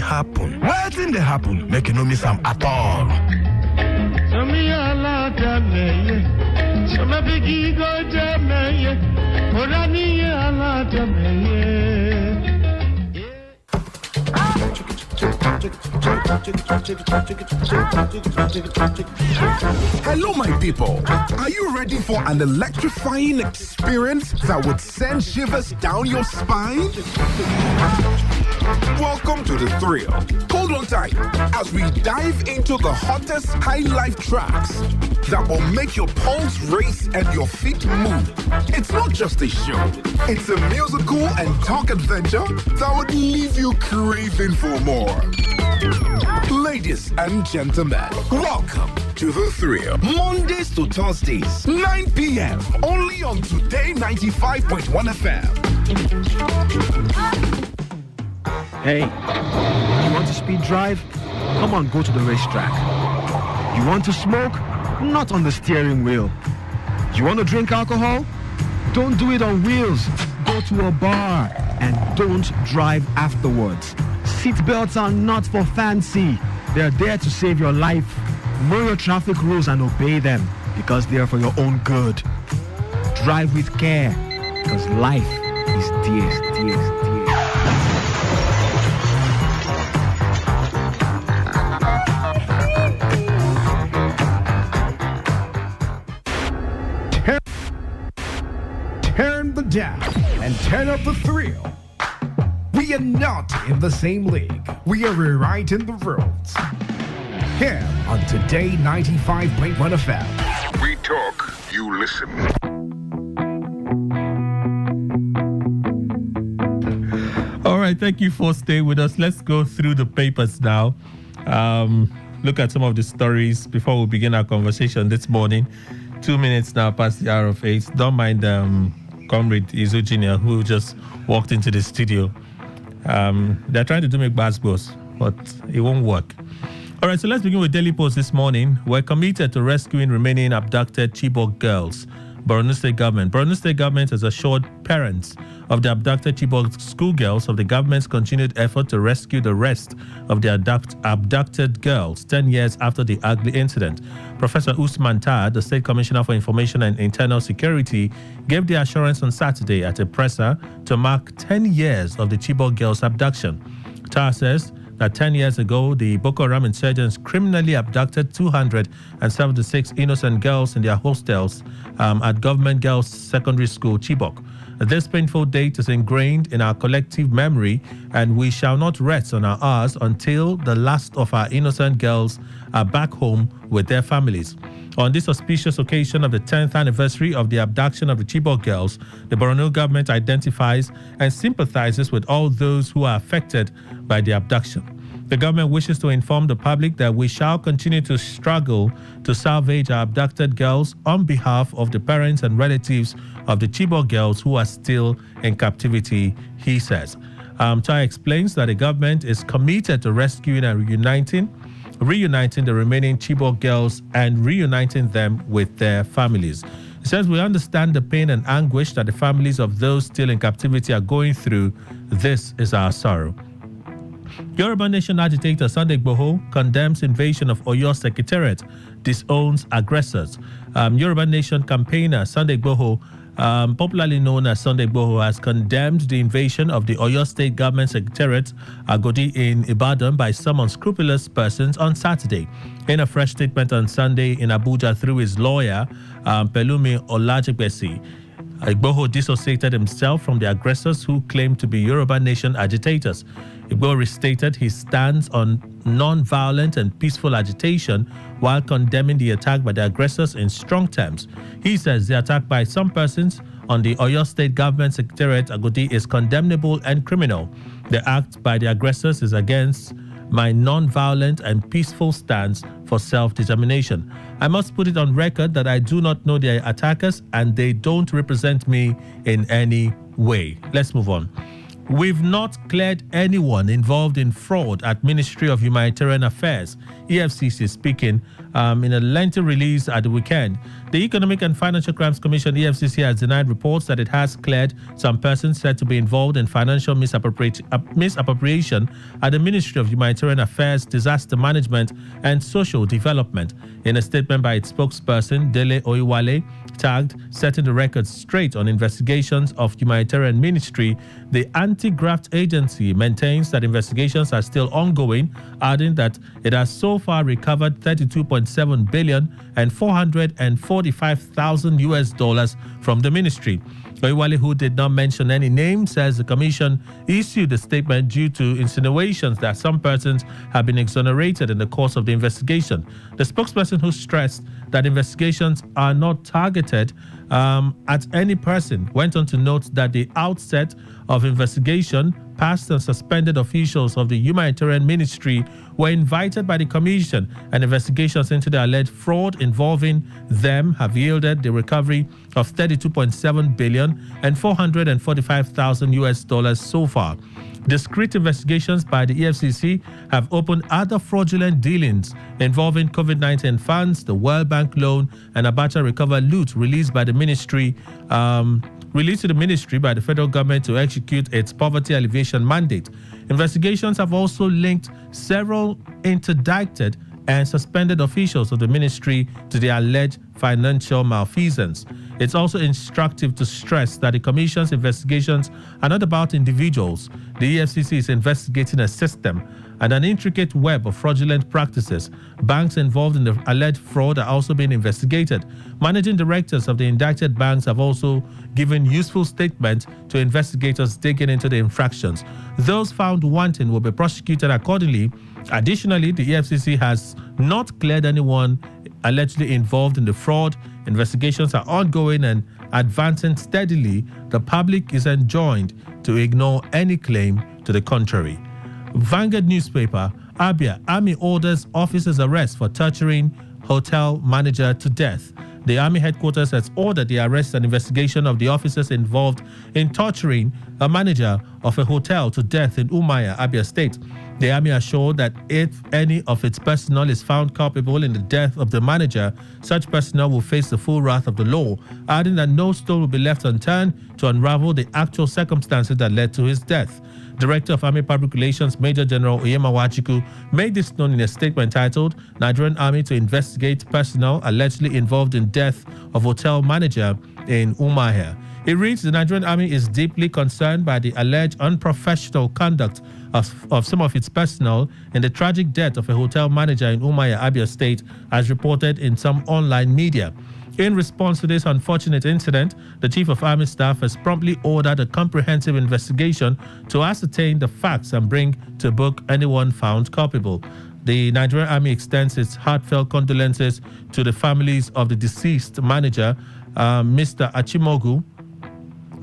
happen. Wetin dey happen? Make you no miss am at all. Hello, my people. Are you ready for an electrifying experience that would send shivers down your spine? Welcome to the thrill. Hold on tight as we dive into the hottest high life tracks that will make your pulse race and your feet move. It's not just a show. It's a musical and talk adventure that would leave you craving for more. Ladies and gentlemen, welcome to the thrill. Mondays to Thursdays, 9 p.m. Only on Today95.1 FM. Hey, you want to speed drive? Come on, go to the racetrack. You want to smoke? Not on the steering wheel. You want to drink alcohol? Don't do it on wheels. Go to a bar and don't drive afterwards. Seatbelts are not for fancy. They're there to save your life. Know your traffic rules and obey them because they are for your own good. Drive with care because life is dear. Turn the dial and turn up the thrill. We are not in the same league. We are rewriting the rules. Here on Today 95.1 FM. We talk, you listen. All right, thank you for staying with us. Let's go through the papers now. Look at some of the stories before we begin our conversation this morning. 2 minutes now past the hour of 8. Don't mind Comrade Izu Jr., who just walked into the studio. They're trying to do me basketballs, but it won't work. All right, so let's begin with Daily Post this morning. We're committed to rescuing remaining abducted Chibok girls. Borno State Government. Borno State Government has assured parents of the abducted Chibok schoolgirls of the government's continued effort to rescue the rest of the abducted girls 10 years after the ugly incident. Professor Usman Tad, the State Commissioner for Information and Internal Security, gave the assurance on Saturday at a presser to mark 10 years of the Chibok girls' abduction. Tad says that 10 years ago, the Boko Haram insurgents criminally abducted 276 innocent girls in their hostels at Government Girls Secondary School, Chibok. This painful date is ingrained in our collective memory, and we shall not rest on our oars until the last of our innocent girls are back home with their families. On this auspicious occasion of the 10th anniversary of the abduction of the Chibok girls, the Borno government identifies and sympathizes with all those who are affected by the abduction. The government wishes to inform the public that we shall continue to struggle to salvage our abducted girls on behalf of the parents and relatives of the Chibok girls who are still in captivity, he says. Tai explains that the government is committed to rescuing and reuniting the remaining Chibok girls and reuniting them with their families. He says, we understand the pain and anguish that the families of those still in captivity are going through. This is our sorrow. Yoruba Nation agitator Sunday Igboho condemns invasion of Oyo Secretariat, disowns aggressors. Yoruba Nation campaigner Sunday Igboho, popularly known as Sunday Igboho, has condemned the invasion of the Oyo State Government Secretariat, Agodi, in Ibadan by some unscrupulous persons on Saturday. In a fresh statement on Sunday in Abuja through his lawyer, Pelumi Olajigbesi, Igboho dissociated himself from the aggressors who claimed to be Yoruba Nation agitators. Igboho restated his stance on non-violent and peaceful agitation while condemning the attack by the aggressors in strong terms. He says the attack by some persons on the Oyo State Government Secretariat Agodi is condemnable and criminal. The act by the aggressors is against my non-violent and peaceful stance for self-determination. I must put it on record that I do not know the attackers and they don't represent me in any way. Let's move on. We've not cleared anyone involved in fraud at Ministry of Humanitarian Affairs. EFCC speaking in a lengthy release at the weekend. The Economic and Financial Crimes Commission, EFCC, has denied reports that it has cleared some persons said to be involved in financial misappropriation at the Ministry of Humanitarian Affairs, Disaster Management and Social Development. In a statement by its spokesperson, Dele Oiwale, tagged Setting the Record Straight on Investigations of Humanitarian Ministry, the anti-graft agency maintains that investigations are still ongoing, adding that it has so far recovered 32.7 billion and 445,000 US dollars from the ministry. Oiwale, who did not mention any name, says the commission issued a statement due to insinuations that some persons have been exonerated in the course of the investigation. The spokesperson, who stressed that investigations are not targeted at any person, went on to note that the outset of investigation, past and suspended officials of the humanitarian ministry were invited by the commission, and investigations into the alleged fraud involving them have yielded the recovery of 32.7 billion and 445,000 US dollars so far. Discrete investigations by the EFCC have opened other fraudulent dealings involving COVID-19 funds, the World Bank loan, and Abacha recovered loot released to the ministry by the federal government to execute its poverty alleviation mandate. Investigations have also linked several interdicted and suspended officials of the ministry to the alleged financial malfeasance. It's also instructive to stress that the Commission's investigations are not about individuals. The EFCC is investigating a system and an intricate web of fraudulent practices. Banks involved in the alleged fraud are also being investigated. Managing directors of the indicted banks have also given useful statements to investigators digging into the infractions. Those found wanting will be prosecuted accordingly. Additionally, the EFCC has not cleared anyone allegedly involved in the fraud. Investigations are ongoing and advancing steadily. The public is enjoined to ignore any claim to the contrary. Vanguard newspaper, Abia, Army orders officers arrest for torturing hotel manager to death. The Army headquarters has ordered the arrest and investigation of the officers involved in torturing a manager of a hotel to death in Umaya, Abia State. The Army assured that if any of its personnel is found culpable in the death of the manager, such personnel will face the full wrath of the law, adding that no stone will be left unturned to unravel the actual circumstances that led to his death. Director of Army Public Relations, Major General Oyema Wachiku, made this known in a statement titled Nigerian Army to investigate personnel allegedly involved in death of hotel manager in Umuahia. It reads, the Nigerian Army is deeply concerned by the alleged unprofessional conduct of some of its personnel in the tragic death of a hotel manager in Umuahia, Abia State, as reported in some online media. In response to this unfortunate incident, the Chief of Army Staff has promptly ordered a comprehensive investigation to ascertain the facts and bring to book anyone found culpable. The Nigerian Army extends its heartfelt condolences to the families of the deceased manager, Mr. Achimogu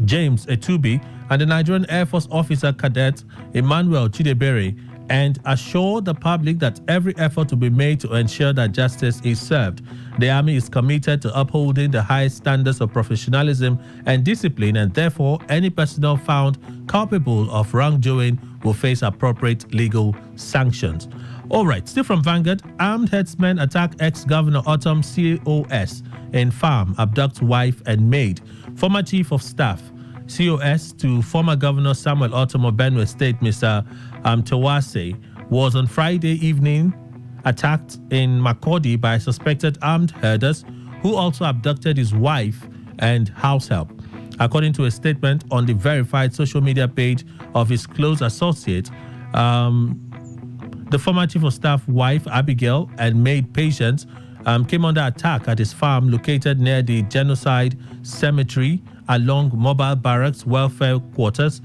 James Etubi, and the Nigerian Air Force officer cadet Emmanuel Chidebere, and assure the public that every effort will be made to ensure that justice is served. The Army is committed to upholding the highest standards of professionalism and discipline, and therefore any personnel found culpable of wrongdoing will face appropriate legal sanctions. All right, still from Vanguard, armed herdsmen attack ex-governor Autumn COS in farm, abduct wife and maid. Former chief of staff COS to former Governor Samuel Autumn of Benue State, Mr. Tawase, was on Friday evening attacked in Makurdi by suspected armed herders who also abducted his wife and house help. According to a statement on the verified social media page of his close associate, the former chief of staff wife, Abigail, and maid Patience came under attack at his farm located near the Genocide Cemetery along Mobile Barracks Welfare Quarters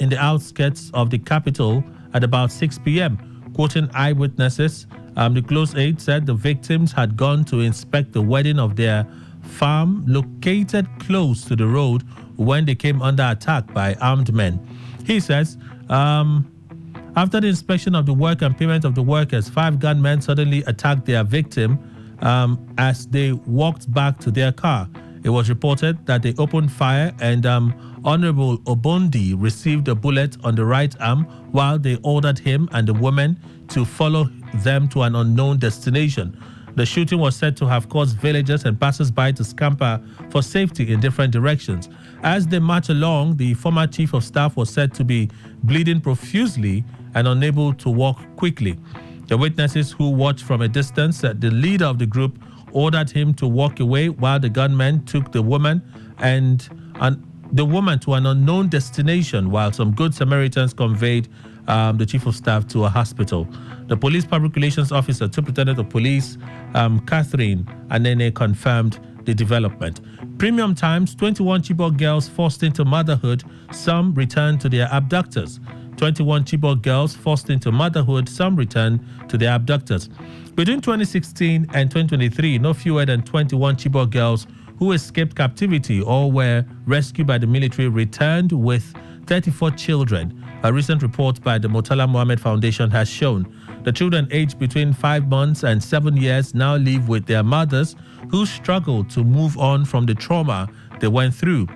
in the outskirts of the capital at about 6 p.m. Quoting eyewitnesses, the close aide said the victims had gone to inspect the wedding of their farm located close to the road when they came under attack by armed men. He says, after the inspection of the work and payment of the workers, 5 gunmen suddenly attacked their victim as they walked back to their car. It was reported that they opened fire and Honorable Obondi received a bullet on the right arm while they ordered him and the woman to follow them to an unknown destination. The shooting was said to have caused villagers and passers-by to scamper for safety in different directions. As they marched along, the former chief of staff was said to be bleeding profusely and unable to walk quickly. The witnesses who watched from a distance said the leader of the group ordered him to walk away while the gunmen took the woman to an unknown destination, while some good Samaritans conveyed the chief of staff to a hospital. The police public relations officer, Superintendent of Police, Catherine Anene, confirmed the development. Premium Times: 21 Chibok girls forced into motherhood, some returned to their abductors. 21 Chibok girls forced into motherhood, some returned to their abductors. Between 2016 and 2023, no fewer than 21 Chibok girls who escaped captivity or were rescued by the military returned with 34 children. A recent report by the Murtala Mohammed Foundation has shown the children aged between 5 months and 7 years now live with their mothers, who struggled to move on from the trauma they went through.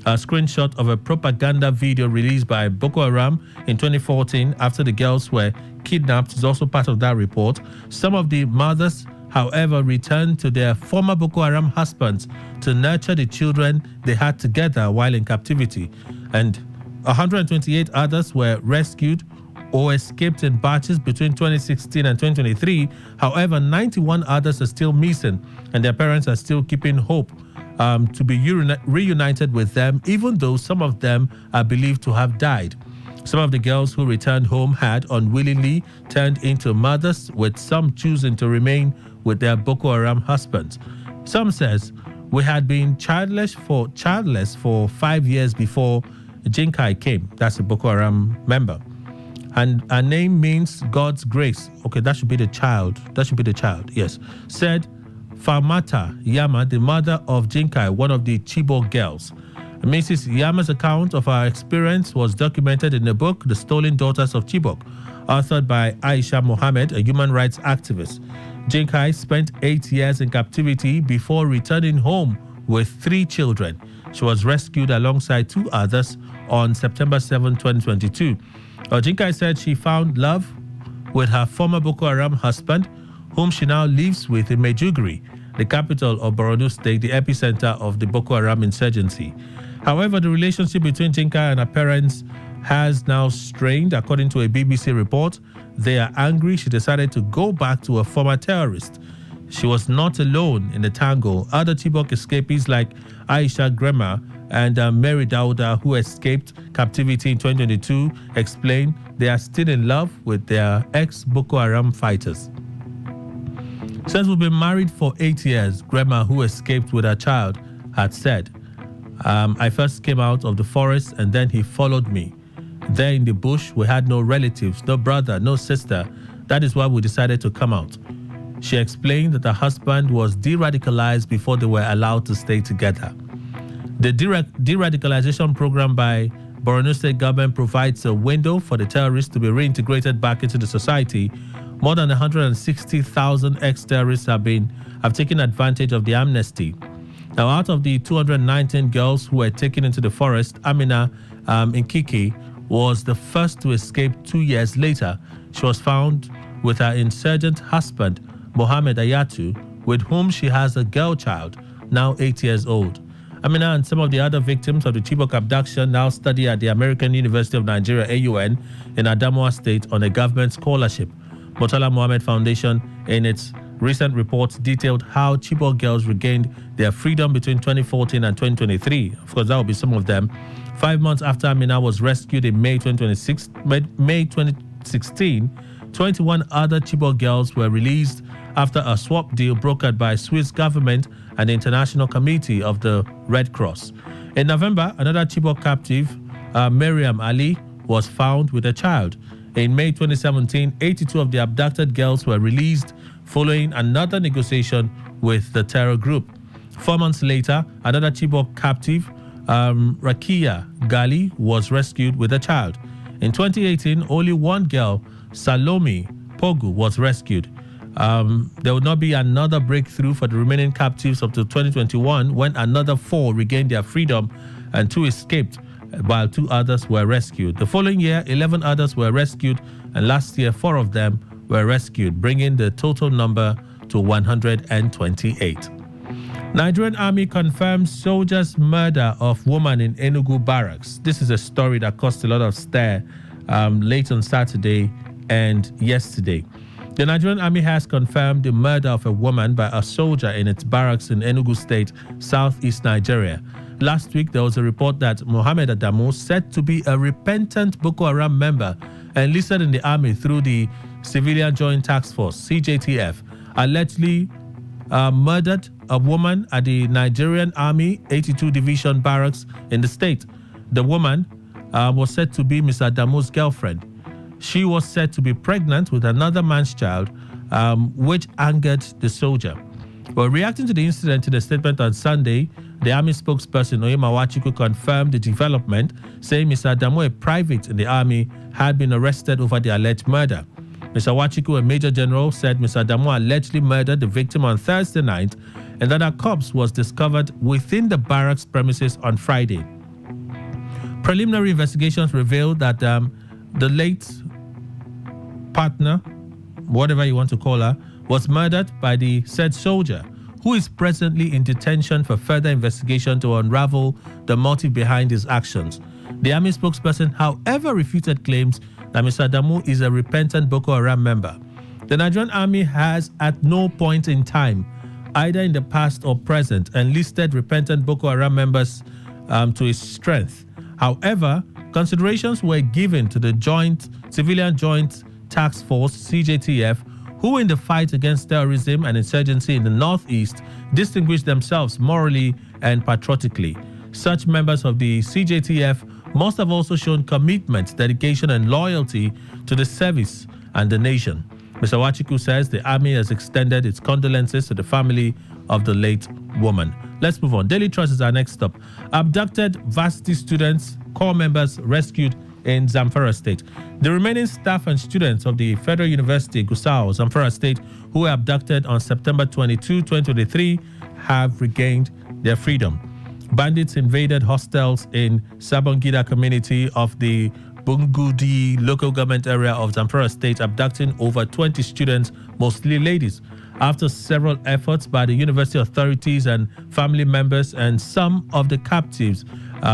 A screenshot of a propaganda video released by Boko Haram in 2014 after the girls were kidnapped is also part of that report. Some of the mothers, however, returned to their former Boko Haram husbands to nurture the children they had together while in captivity, and 128 others were rescued or escaped in batches between 2016 and 2023. However, 91 others are still missing, and their parents are still keeping hope to be reunited with them, even though some of them are believed to have died. Some of the girls who returned home had unwillingly turned into mothers, with some choosing to remain with their Boko Haram husbands. Some says, "We had been childless for 5 years before Jinkai came." That's a Boko Haram member. And her name means God's grace. Okay, that should be the child. Yes. Said Famata Yama, the mother of Jinkai, one of the Chibok girls. Mrs. Yama's account of her experience was documented in the book The Stolen Daughters of Chibok, authored by Aisha Mohammed, a human rights activist. Jinkai spent 8 years in captivity before returning home with 3 children. She was rescued alongside 2 others on September 7, 2022. Jinkai said she found love with her former Boko Haram husband, whom she now lives with in Maiduguri, the capital of Borno State, the epicenter of the Boko Haram insurgency. However, the relationship between Jinkai and her parents has now strained. According to a BBC report, they are angry she decided to go back to a former terrorist. She was not alone in the tango. Other Chibok escapees like Aisha Grema and Mary Dauda, who escaped captivity in 2022, explain they are still in love with their ex-Boko Haram fighters. Since we've been married for 8 years, Grema, who escaped with her child, had said, I first came out of the forest and then he followed me. There in the bush, we had no relatives, no brother, no sister. That is why we decided to come out. She explained that her husband was de-radicalized before they were allowed to stay together. The de-radicalization program by Borno State government provides a window for the terrorists to be reintegrated back into the society. More than 160,000 ex-terrorists have taken advantage of the amnesty. Now, out of the 219 girls who were taken into the forest, Amina Nkiki was the first to escape 2 years later. She was found with her insurgent husband, Mohammed Ayatu, with whom she has a girl child, now 8 years old. Amina and some of the other victims of the Chibok abduction now study at the American University of Nigeria, AUN, in Adamawa State on a government scholarship. Murtala Mohammed Foundation, in its recent reports, detailed how Chibok girls regained their freedom between 2014 and 2023. Of course, that will be some of them. 5 months after Amina was rescued in May 2016, 21 other Chibok girls were released after a swap deal brokered by Swiss government and the International Committee of the Red Cross. In November, another Chibok captive, Miriam Ali, was found with a child. In May 2017, 82 of the abducted girls were released following another negotiation with the terror group. 4 months later, another Chibok captive, Rakia Gali, was rescued with a child. In 2018, only one girl, Salome Pogu, was rescued. There will not be another breakthrough for the remaining captives up to 2021 when another 4 regained their freedom and 2 escaped, while 2 others were rescued. The following year, 11 others were rescued, and last year, 4 of them were rescued, bringing the total number to 128. Nigerian Army confirms soldiers' murder of woman in Enugu barracks. This is a story that caused a lot of stir late on Saturday and yesterday. The Nigerian Army has confirmed the murder of a woman by a soldier in its barracks in Enugu State, southeast Nigeria. Last week, there was a report that Mohammed Adamu, said to be a repentant Boko Haram member enlisted in the army through the Civilian Joint Task Force, CJTF, allegedly murdered a woman at the Nigerian Army 82 Division barracks in the state. The woman was said to be Mr. Adamu's girlfriend. She was said to be pregnant with another man's child, which angered the soldier. Well, reacting to the incident in a statement on Sunday, the Army spokesperson Oyema Wachiku confirmed the development, saying Mr. Adamu, a private in the Army, had been arrested over the alleged murder. Mr. Wachiku, a Major General, said Mr. Adamu allegedly murdered the victim on Thursday night and that a corpse was discovered within the barracks premises on Friday. Preliminary investigations revealed that the late partner, whatever you want to call her, was murdered by the said soldier, who is presently in detention for further investigation to unravel the motive behind his actions. The Army spokesperson, however, refuted claims that Mr. Adamu is a repentant Boko Haram member. The Nigerian Army has at no point in time, either in the past or present, enlisted repentant Boko Haram members to its strength. However, considerations were given to the Civilian Joint Task Force, CJTF, who in the fight against terrorism and insurgency in the Northeast distinguished themselves morally and patriotically. Such members of the CJTF must have also shown commitment, dedication, and loyalty to the service and the nation. Mr. Wachiku says the Army has extended its condolences to the family of the late woman. Let's move on. Daily Trust is our next stop. Abducted varsity students, corps members rescued in Zamfara State. The remaining staff and students of the Federal University, Gusau, Zamfara State, who were abducted on September 22, 2023, have regained their freedom. Bandits invaded hostels in Sabongida community of the Bungudi local government area of Zamfara State, abducting over 20 students, mostly ladies. After several efforts by the university authorities and family members and some of the captives,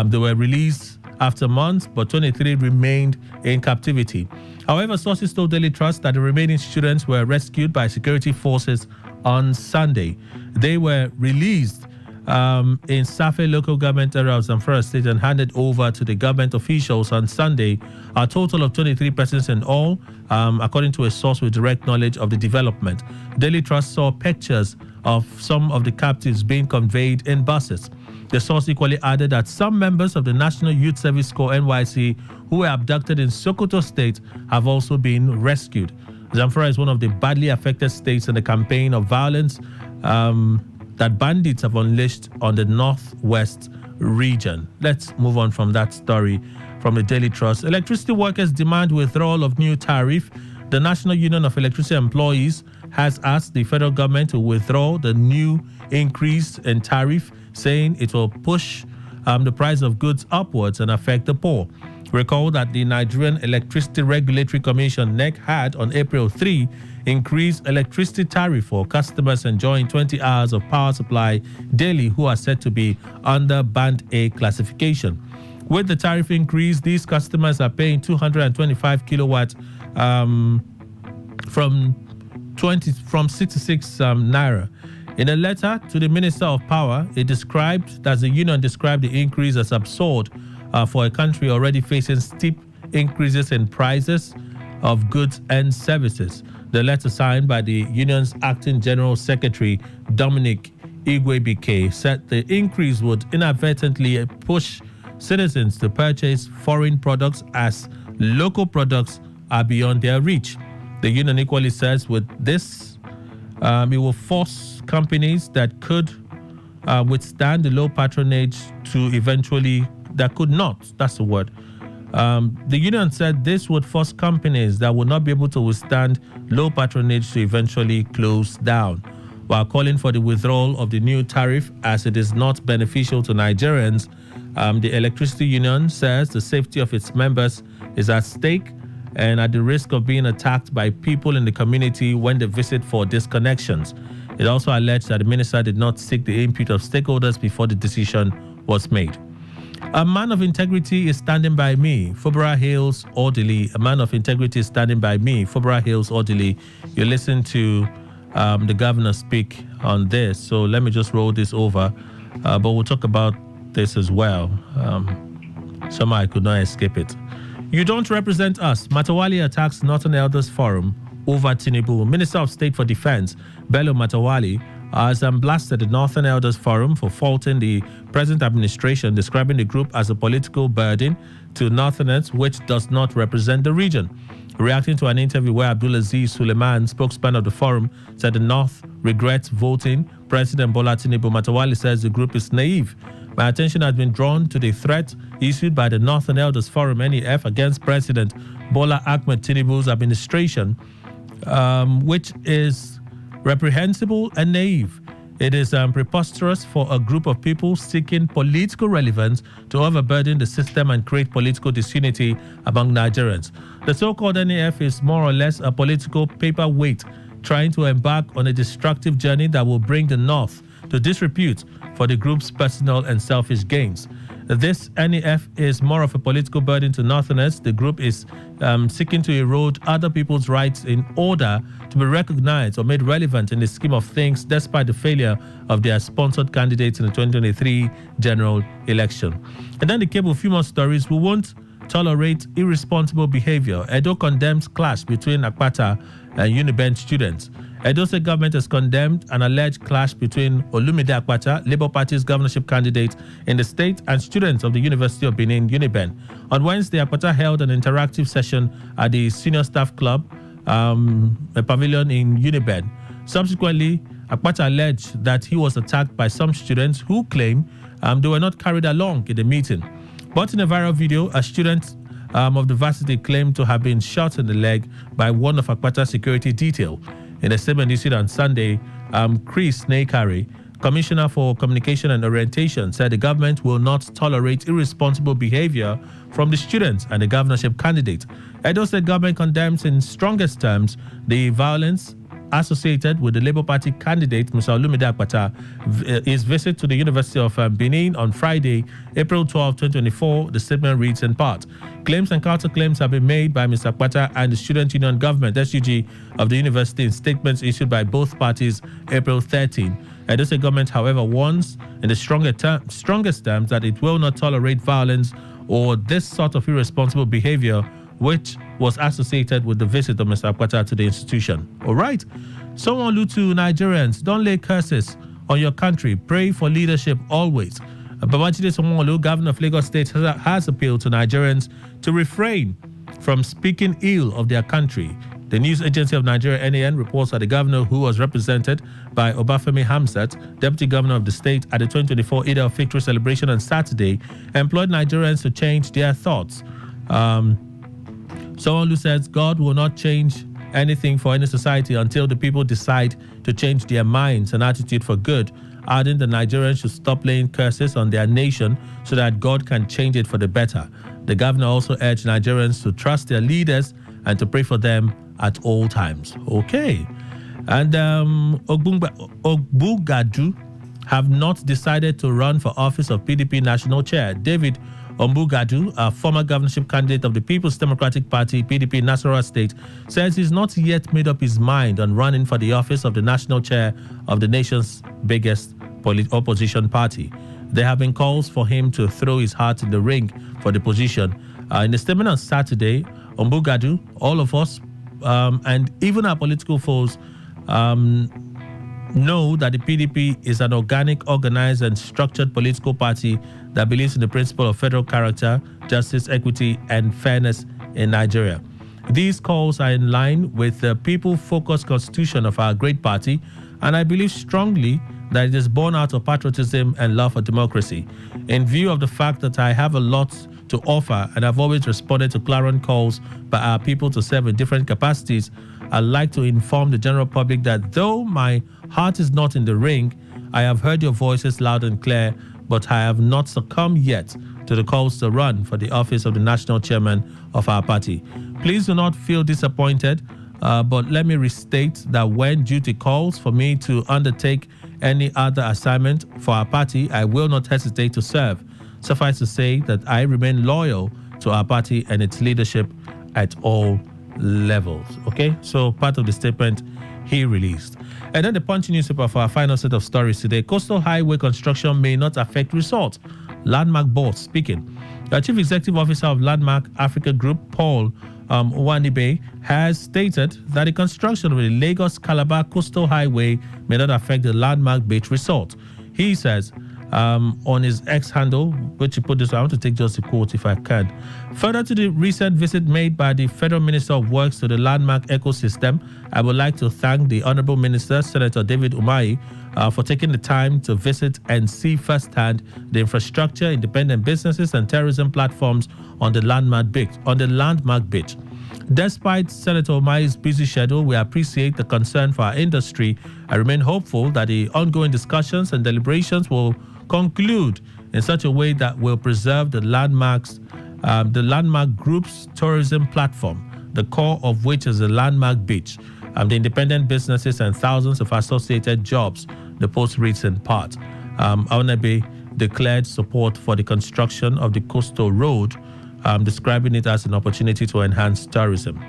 they were released after months, but 23 remained in captivity. However, sources told Daily Trust that the remaining students were rescued by security forces on Sunday. They were released in Safe local government area of Zamfara State and handed over to the government officials on Sunday. A total of 23 persons in all, according to a source with direct knowledge of the development. Daily Trust saw pictures of some of the captives being conveyed in buses. The source equally added that some members of the National Youth Service Corps NYC who were abducted in Sokoto State have also been rescued. Zamfara is one of the badly affected states in the campaign of violence that bandits have unleashed on the northwest region. Let's move on from that story from the Daily Trust. Electricity workers demand withdrawal of new tariff. The National Union of Electricity Employees has asked the federal government to withdraw the new increase in tariff, saying it will push the price of goods upwards and affect the poor. Recall that the Nigerian Electricity Regulatory Commission, NEC, had on April 3 increased electricity tariff for customers enjoying 20 hours of power supply daily who are said to be under Band A classification. With the tariff increase, these customers are paying 225 kilowatts from 66 naira. In a letter to the Minister of Power, the union described the increase as absurd for a country already facing steep increases in prices of goods and services. The letter, signed by the union's acting general secretary, Dominic Igwebike, said the increase would inadvertently push citizens to purchase foreign products as local products are beyond their reach. The union equally says with this, it will force companies that could withstand the low patronage to eventually, that could not, that's the word, The union said this would force companies that would not be able to withstand low patronage to eventually close down, while calling for the withdrawal of the new tariff as it is not beneficial to Nigerians. The electricity union says the safety of its members is at stake and at the risk of being attacked by people in the community when they visit for disconnections. It also alleged that the minister did not seek the input of stakeholders before the decision was made. A man of integrity is standing by me. Fubara Hills orderly. A man of integrity is standing by me. Fubara Hills orderly. You listen to the governor speak on this. So let me just roll this over. But we'll talk about this as well. Somehow I could not escape it. You don't represent us. Matawali attacks Northern Elders Forum over Tinubu. Minister of State for Defense, Bello Matawali, has blasted the Northern Elders Forum for faulting the present administration, describing the group as a political burden to Northerners, which does not represent the region. Reacting to an interview where Abdulaziz Suleiman, spokesman of the forum, said the North regrets voting President Bola Tinubu, Matawali says the group is naive. My attention has been drawn to the threat issued by the Northern Elders Forum, NEF, against President Bola Ahmed Tinubu's administration, which is reprehensible and naive. It is preposterous for a group of people seeking political relevance to overburden the system and create political disunity among Nigerians. The so-called NEF is more or less a political paperweight trying to embark on a destructive journey that will bring the North to disrepute for the group's personal and selfish gains. This NEF is more of a political burden to Northerners. The group is seeking to erode other people's rights in order to be recognized or made relevant in the scheme of things, despite the failure of their sponsored candidates in the 2023 general election. And then the cable, few more stories. We won't tolerate irresponsible behavior. Edo condemns clash between Akpata and Uniben students. Edo State government has condemned an alleged clash between Olumide Akpata, Labour Party's governorship candidate in the state, and students of the University of Benin, Uniben. On Wednesday, Akpata held an interactive session at the Senior Staff Club, a pavilion in Uniben. Subsequently, Akpata alleged that he was attacked by some students who claim they were not carried along in the meeting. But in a viral video, a student of the varsity claimed to have been shot in the leg by one of Akpata's security detail. In a statement issued on Sunday, Chris Nakari, Commissioner for Communication and Orientation, said the government will not tolerate irresponsible behavior from the students and the governorship candidate. Edo State government condemns in strongest terms the violence associated with the Labour Party candidate, Mr. Olumide Akpata, his visit to the University of Benin on Friday, April 12, 2024. The statement reads in part, claims and counterclaims have been made by Mr. Akpata and the Student Union Government, SUG, of the university in statements issued by both parties April 13. Edo State government, however, warns in the strongest terms that it will not tolerate violence or this sort of irresponsible behavior which was associated with the visit of Mr. Akpata to the institution. All right. Someone allude to Nigerians, don't lay curses on your country. Pray for leadership always. Babajide Sanwo-Olu, governor of Lagos State, has appealed to Nigerians to refrain from speaking ill of their country. The news agency of Nigeria, NAN, reports that the governor, who was represented by Obafemi Hamzat, deputy governor of the state, at the 2024 Eid al-Fitr celebration on Saturday, employed Nigerians to change their thoughts. Someone who says God will not change anything for any society until the people decide to change their minds and attitude for good, adding the Nigerians should stop laying curses on their nation so that God can change it for the better. The governor also urged Nigerians to trust their leaders and to pray for them at all times. Okay. And Ogbugadu have not decided to run for office of PDP national chair. David Ombugadu, a former governorship candidate of the People's Democratic Party, PDP, Nasarawa State, says he's not yet made up his mind on running for the office of the national chair of the nation's biggest opposition party. There have been calls for him to throw his heart in the ring for the position. In a statement on Saturday, Ombugadu, all of us, and even our political foes, know that the PDP is an organic, organized, and structured political party that believes in the principle of federal character, justice, equity, and fairness in Nigeria. These calls are in line with the people-focused constitution of our great party, and I believe strongly that it is born out of patriotism and love for democracy. In view of the fact that I have a lot to offer, and I've always responded to clarion calls by our people to serve in different capacities. I'd like to inform the general public that though my heart is not in the ring, I have heard your voices loud and clear, but I have not succumbed yet to the calls to run for the office of the national chairman of our party. Please do not feel disappointed, but let me restate that when duty calls for me to undertake any other assignment for our party, I will not hesitate to serve. Suffice to say that I remain loyal to our party and its leadership at all levels. Okay, so part of the statement he released. And then the Punch newspaper for our final set of stories today. Coastal highway construction may not affect results. Landmark board speaking. The Chief Executive Officer of Landmark Africa Group, Paul Wanibe, has stated that the construction of the Lagos-Calabar Coastal Highway may not affect the Landmark Beach Resort. He says on his X handle, which he put this, I want to take just a quote if I can. Further to the recent visit made by the Federal Minister of Works to the Landmark ecosystem, I would like to thank the Honorable Minister, Senator David Umahi, for taking the time to visit and see firsthand the infrastructure, independent businesses, and tourism platforms on the Landmark Beach. Despite Senator Umahi's busy schedule, we appreciate the concern for our industry. I remain hopeful that the ongoing discussions and deliberations will conclude in such a way that will preserve the Landmark Group's tourism platform, the core of which is the Landmark Beach, the independent businesses and thousands of associated jobs, the Post reads in part. Awanabe declared support for the construction of the coastal road, describing it as an opportunity to enhance tourism.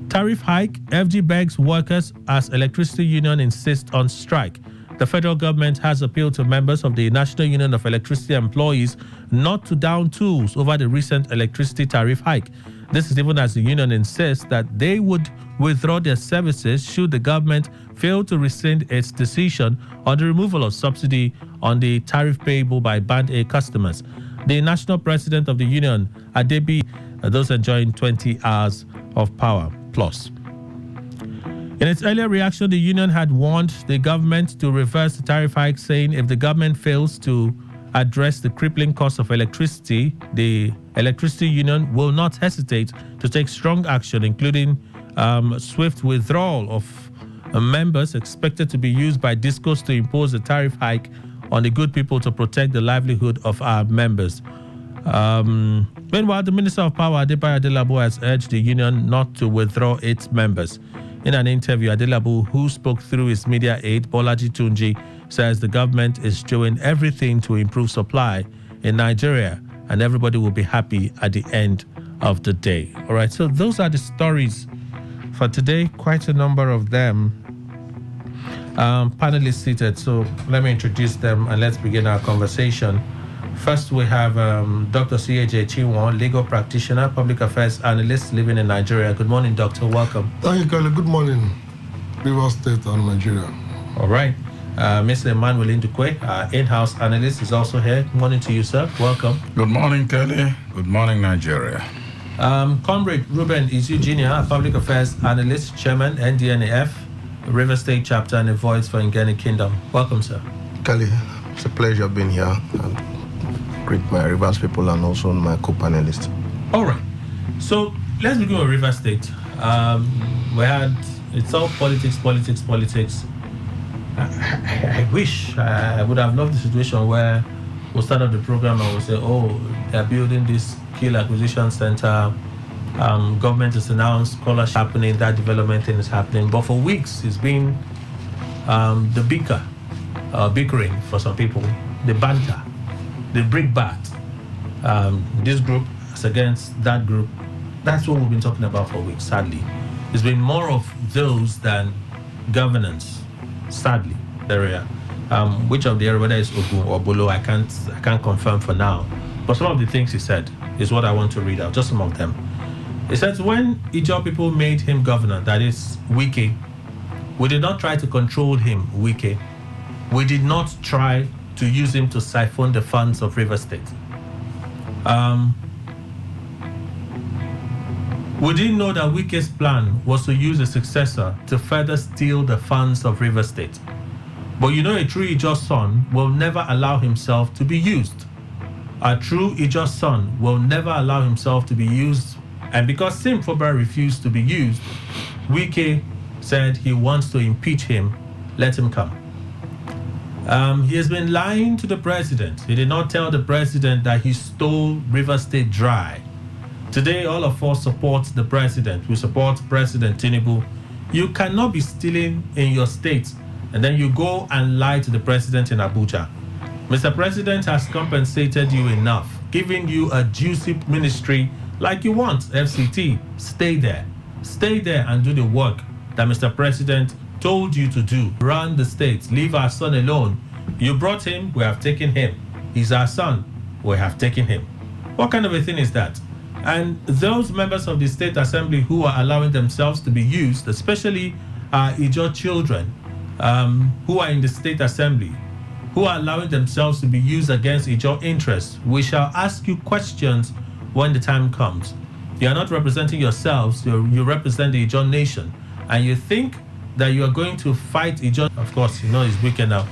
Tariff hike, FG begs workers as electricity union insists on strike. The federal government has appealed to members of the National Union of Electricity Employees not to down tools over the recent electricity tariff hike. This is even as the union insists that they would withdraw their services should the government fail to rescind its decision on the removal of subsidy on the tariff payable by Band A customers. The national president of the union, Adebi, those enjoying 20 hours of power plus. In its earlier reaction, the union had warned the government to reverse the tariff hike, saying if the government fails to address the crippling cost of electricity, the electricity union will not hesitate to take strong action, including swift withdrawal of members expected to be used by discos to impose a tariff hike on the good people to protect the livelihood of our members. Meanwhile, the Minister of Power, Adebayo Adelabu, has urged the union not to withdraw its members. In an interview, Adelabu, who spoke through his media aide, Bolaji Tunji, says the government is doing everything to improve supply in Nigeria, and everybody will be happy at the end of the day. All right, so those are the stories for today, quite a number of them. Panelists seated, so let me introduce them and let's begin our conversation. First, we have Dr. C.A.J. Chinwo, legal practitioner, public affairs analyst living in Nigeria. Good morning, doctor. Welcome. Thank you, Kelly. Good morning, Rivers State and Nigeria. All right. Mr. Emmanuel Indukwe, our in-house analyst, is also here. Good morning to you, sir. Welcome. Good morning, Kelly. Good morning, Nigeria. Comrade Ruben Izu Jr., public affairs analyst, chairman, NDNAF, River State chapter, and a voice for Ngeni Kingdom. Welcome, sir. Kelly, it's a pleasure being here and greet my Rivers people and also my co-panelists. All right. So let's begin with River State. It's all politics. I wish I would have loved the situation where we'll start off the program and we'll say, oh, they're building this skill acquisition center. Government has announced scholarship happening, that development thing is happening. But for weeks, it's been the bickering for some people, the banter, the brickbat. This group is against that group. That's what we've been talking about for weeks, sadly. It's been more of those than governance, sadly. The area. Which of the area, whether it's Ogun or Bolo, I can't confirm for now. But some of the things he said is what I want to read out, just some of them. He says, when Ijaw people made him governor, that is Wike, we did not try to control him, Wike. We did not try to use him to siphon the funds of River State. We didn't know that Wike's plan was to use a successor to further steal the funds of River State. But you know, a true Ijaw son will never allow himself to be used. A true Ijaw son will never allow himself to be used. And because Sim Fubara refused to be used, Wike said he wants to impeach him. Let him come. He has been lying to the president. He did not tell the president that he stole River State dry. Today, all of us support the president. We support President Tinubu. You cannot be stealing in your state and then you go and lie to the president in Abuja. Mr. President has compensated you enough, giving you a juicy ministry like you want, FCT. Stay there. Stay there and do the work that Mr. President told you to do. Run the state. Leave our son alone. You brought him, we have taken him. He's our son, we have taken him. What kind of a thing is that? And those members of the State Assembly who are allowing themselves to be used, especially our Ijaw children who are in the State Assembly, who are allowing themselves to be used against Ijaw interests, we shall ask you questions when the time comes. You are not representing yourselves, you represent the Ijaw nation, and you think that you are going to fight Ijaw. Of course, you know it's weekend now.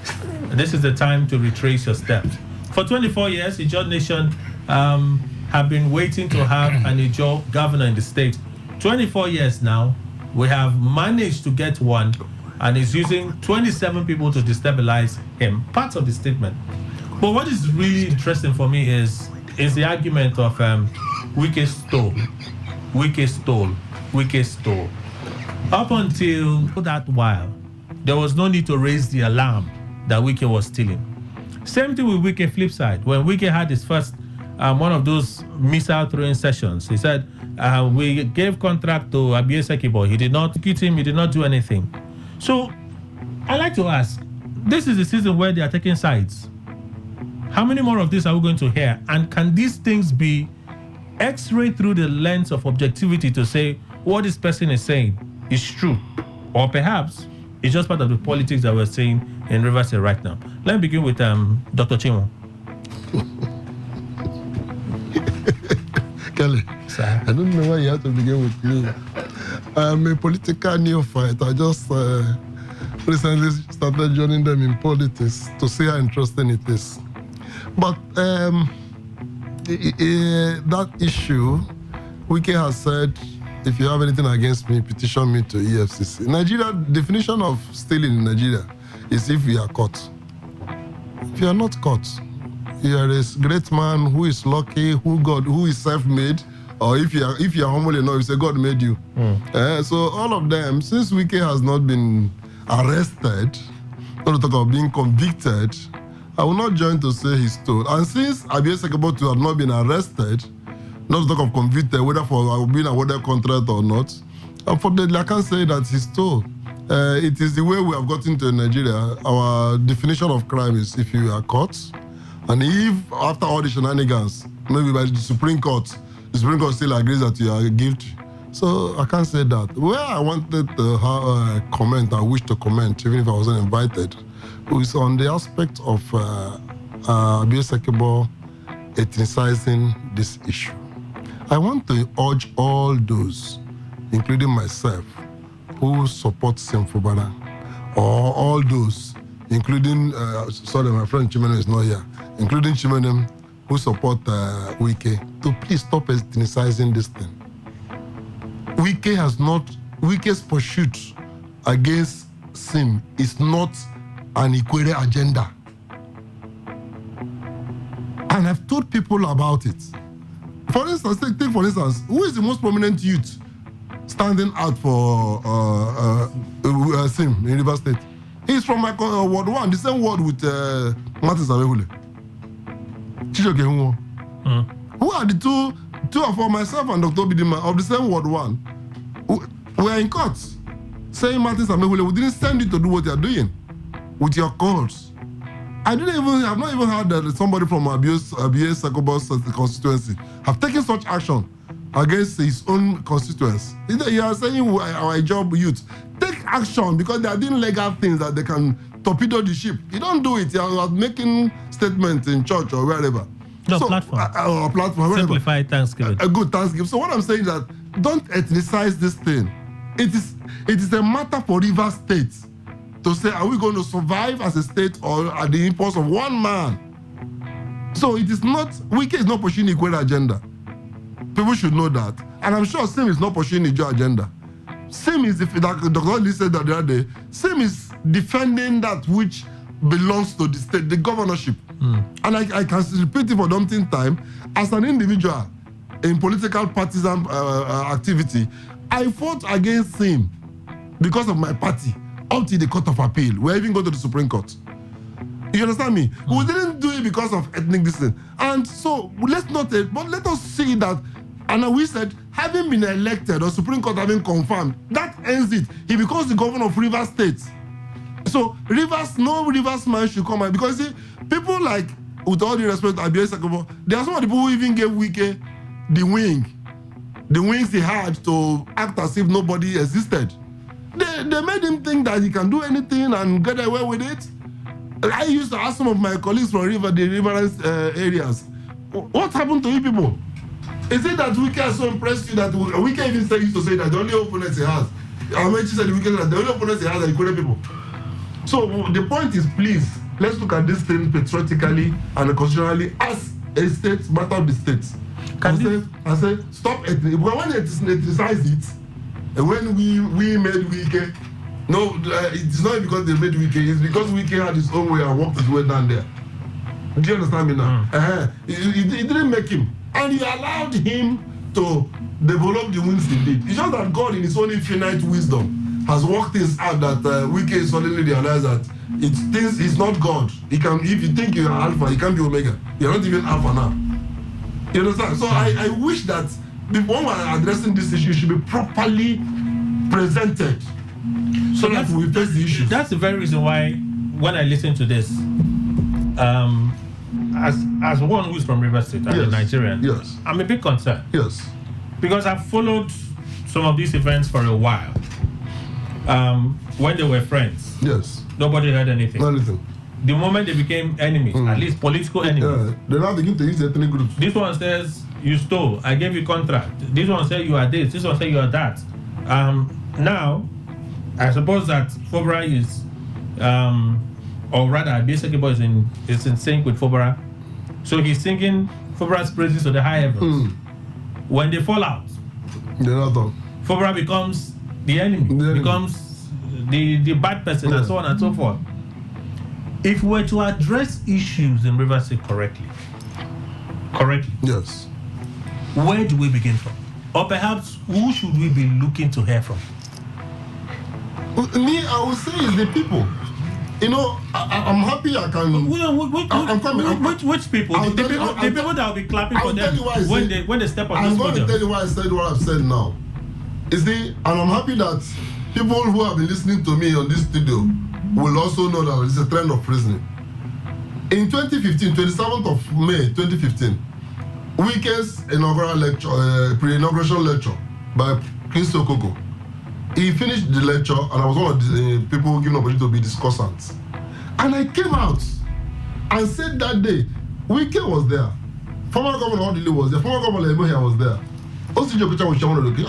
This is the time to retrace your steps. For 24 years, Ijaw nation have been waiting to have an Ijaw governor in the state. 24 years now, we have managed to get one, and is using 27 people to destabilize him. Part of the statement. But what is really interesting for me is the argument of Wike stole, Wike stole, Wike stole. Up until that while, there was no need to raise the alarm that Wike was stealing. Same thing with Wike flip side. When Wike had his first one of those missile throwing sessions, he said, we gave contract to Abie Sekibo. He did not get him, he did not do anything. So, I like to ask, this is the season where they are taking sides. How many more of this are we going to hear? And can these things be x-rayed through the lens of objectivity to say what this person is saying is true? Or perhaps it's just part of the politics that we're seeing in Rivers State right now. Let me begin with Dr. Chinwo. Kelly, Sir? I don't know why you have to begin with me. I'm a political neophyte. I just recently started joining them in politics to see how interesting it is. But that issue, Wike has said, if you have anything against me, petition me to EFCC. Nigeria, definition of stealing in Nigeria is if you are caught. If you are not caught, you are a great man who is lucky, who is self-made, or if you are humble enough, you say God made you. So all of them, since Wike has not been arrested, not to talk about being convicted, I will not join to say he stole. And since Abie Sekibo have not been arrested, not to talk of convicted, whether for being awarded contract or not, unfortunately I can't say that he stole. It is the way we have gotten to Nigeria. Our definition of crime is if you are caught, and if after all the shenanigans, maybe by the Supreme Court still agrees that you are guilty. So I can't say that. Where I wanted to comment, I wish to comment, even if I wasn't invited, is on the aspect of Abie Sekibo ethnicizing this issue. I want to urge all those, including myself, who support Sim Fubara, or all those, including, sorry, my friend Chimene is not here, including Chimene, who support Wike, to please stop ethnicizing this thing. Wike's pursuit against Sim is not an equal agenda. And I've told people about it. For instance, take for instance, who is the most prominent youth standing out for Sim in Rivers State? He's from my Ward 1, the same ward with Martin Sabehule. Who are the two of myself and Dr. Bidima of the same Ward 1? We are in court saying Martin Sabehule, we didn't send you to do what you are doing with your courts. I've not even heard that somebody from Abie Sekibo's constituency have taken such action against his own constituents. You are saying our job youth, take action because they are doing legal things that they can torpedo the ship. You don't do it. You are making statements in church or wherever. No, platform. Or platform, wherever. Simplify Thanksgiving. A good Thanksgiving. So what I'm saying is that don't ethnicize this thing. It is a matter for Rivers State to say, are we going to survive as a state or at the impulse of one man So it is not, Wike is not pushing Ikwe agenda. People should know that. And I'm sure Sim is not pushing Ijo agenda. Sim is, if like Dr. Lee said that the other day, Sim is defending that which belongs to the state, the governorship. And I can repeat it for the umpteenth time. As an individual in political partisan activity, I fought against him because of my party up to the Court of Appeal. We even go to the Supreme Court. You understand me? We didn't do it because of ethnic dissent. And so let's not, but let us see that. And we said, having been elected or Supreme Court having confirmed, that ends it. He becomes the governor of Rivers State. So no Rivers man should come out. Because see, people like, with all due respect, Abia Sakobo, there are some of the people who even gave Wike the wings he had to act as if nobody existed. They made him think that he can do anything and get away with it. I used to ask some of my colleagues from the Riverine areas, what happened to you people? Is it that Wike has so impressed you that Wike even used to say that the only opponents he has, Amechi said that the only opponents he has are Ikwe people. So the point is, please, let's look at this thing patriotically and constitutionally as a state matter of the state. And say, stop it. When they ethnicize it, and when we made Wike, no, it's not because they made Wike, it's because Wike had his own way and walked his way down there. Do you understand me now? It didn't make him. And he allowed him to develop the wings he did. It's just that God, in his own infinite wisdom, has worked this out that Wike suddenly realized that he's not God. He can, if you think you're Alpha, he can't be Omega. You're not even Alpha now. You understand? So I wish that before we are addressing this issue, it should be properly presented so that we face the issue. That's the very reason why, when I listen to this, as one who's from Rivers State, as a Nigerian, I'm a bit concerned. Yes. Because I've followed some of these events for a while. When they were friends, nobody heard anything. The moment they became enemies, at least political enemies, they now begin to use ethnic groups. This one says you stole, I gave you contract. This one says you are this, this one says you are that. Now, I suppose that Fobra is, or rather, basically, is in sync with Fobra. So he's singing Fobra's praises to the high heavens. When they fall out, Fobra becomes the enemy, becomes the bad person, and so on and so forth. If we were to address issues in Rivers State correctly, yes, where do we begin from? Or perhaps who should we be looking to hear from? Me, I would say it's the people. You know, I'm happy I can. I'm coming. Which people? The people that will be clapping for them when they step on this podium. I'm going to tell you why I said what I've said now. You see, and I'm happy that people who have been listening to me on this studio will also know that it's a trend of reasoning. In 2015, 27th of May 2015, Wike's inaugural lecture, pre-inauguration lecture by Chris Okoko. He finished the lecture, and I was one of the people given opportunity to be discussants. And I came out and said that day, Wike was there. Former Governor Odili was there. Former Governor Lemoya was there. Osiji Okucha was chairman of the